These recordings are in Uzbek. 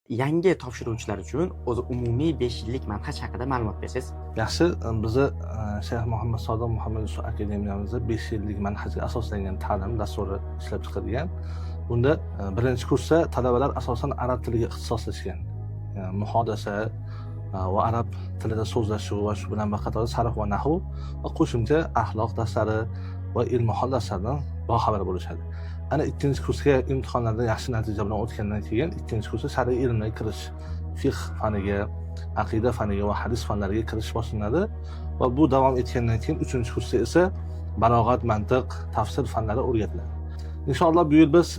yangi topshiruvchilar uchun o'zi umumiy 5 yillik manhaj haqida ma'lumot bersangiz. Yaxshi, bizni Shayx Muhammad Sodiq Muhammad Yusuf akademiyamizda 5 yillik manhajga asoslangan ta'lim dasturi ishlab chiqilgan. Bunda birinchi kursda talabalar asosan arab tiliga ixtisoslashgan. Muhodasa va arab tilida so'zlashuv va shu bilan qator sarf va nahv va qo'shimcha axloq darslari va ilmihol darslaridan boxabar bo'lishadi. Ana ikkinchi kursga imtihonlarda yaxshi natija bilan o'tgandan keyin ikkinchi kursda shar'iy ilmlarga kirish, fiqh faniga, aqida faniga va hadis fanlariga kirish boshlanadi va bu davom etgandan keyin 3-kursda esa balog'at, mantiq, tafsir fanlari o'rgatiladi. Inshaalloh bu yil biz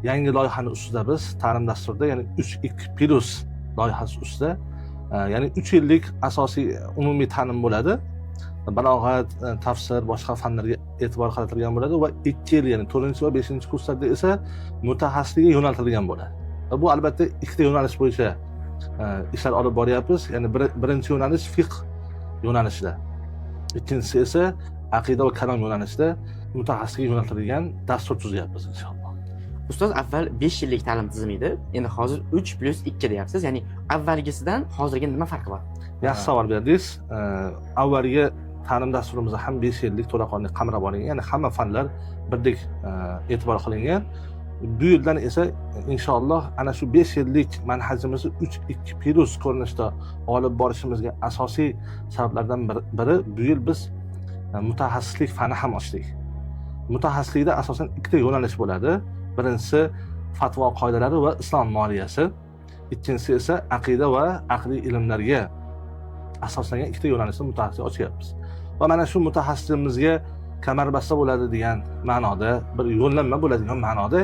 yangi loyihani ustida biz ta'lim dasturida, ya'ni 3+2 loyihasi ustida, ya'ni 3 yillik asosiy umumiy ta'lim bo'ladi. Balog'at, tafsir, boshqa fanlarga e'tibor qaratilgan bo'ladi va 2 yil, ya'ni 4 va 5-kurslarda esa mutaxassislikka yo'naltirilgan bo'ladi. Va bu albatta ikkita yo'nalish bo'yicha ishlar olib boryapmiz. Ya'ni birinchi yo'nalish fiqh yo'nalishida. Ikkinchisi esa aqida va kalom yo'nalishida mutaxassislikka yo'naltirilgan dastur tuzyapmiz inshaalloh. Ustoz, avval 5 yillik ta'lim tizimi edi. Endi hozir 3+2 deyapsiz. Ya'ni avvalgisidan hozirgi nima farqi bor? Yaxshi savol berdingiz. Avvalgi ta'lim dasturimizda ham 5 yillik to'laqonli qamrab olingan, ya'ni hamma fanlar birdek e'tibor qilingan. Bu yildan esa inshaalloh ana shu 5 yillik manhajimizni 3+2 ko'rinishda olib borishimizga asosiy sabablardan biri bu yil biz mutaxassislik fani ham ochdik. Mutaxassislikda asosan ikkita yo'nalish bo'ladi. Birinchisi fatvo qoidalari va islom moliyasi. Ikkinchisi esa aqida va aqliy ilmlarga asoslangan ikkita yo'nalishni mutaxassislik ochyapmiz. Va mana shu mutaxassisligimizga kamarbasta bo'ladi degan ma'noda, bir yo'llanma bo'ladigan ma'noda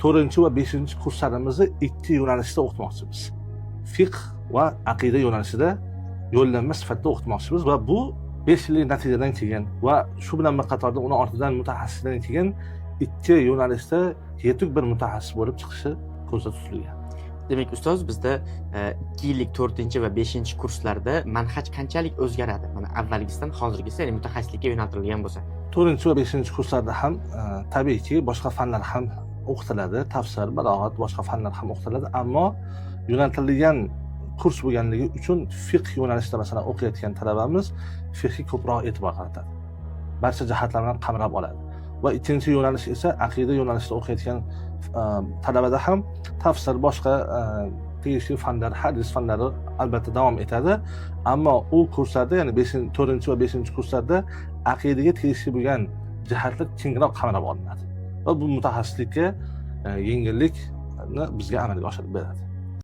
4 va 5-kurslarimizni 2 yo'nalishda o'qitmoqchimiz. Fiqh va aqida yo'nalishida yo'llanma sifatida o'qitmoqchimiz va bu 5 yillik natijadan keyin va shu bilan bir qatorda uni ortidan mutaxassisdan keyin 2 yo'nalishda yetuk bir mutaxassis bo'lib chiqishi ko'zda tutilgan. Demak, ustoz, bizda 2 yillik 4 va 5-kurslarda manhaj qanchalik o'zgaradi? Mana avvalgisidan hozirgisi, ya'ni mutaxassislikka yo'naltirilgan bo'lsa. 4 va 5-kurslarda ham tabiiyki boshqa fanlar ham o'qitiladi, tafsir, balog'at, boshqa fanlar ham o'qitiladi, ammo yo'naltirilgan kurs bo'lganligi uchun fiqh yo'nalishida masalan o'qiyotgan talabamiz fiqhga ko'proq e'tibor qaratadi. Barcha jihatlarni qamrab oladi. Va ikkinchi yo'nalish esa aqida yo'nalishida o'qiyotgan talabada ham tafsir, boshqa tegishli fanlar, hadis fanlari albatta davom etadi, ammo u kurslarda, ya'ni 4 va 5-kurslarda aqidaga tegishli bo'lgan jihatlar kengroq qamrab olinadi va bu mutaxassislikka yengillikni bizga amalga oshirib beradi.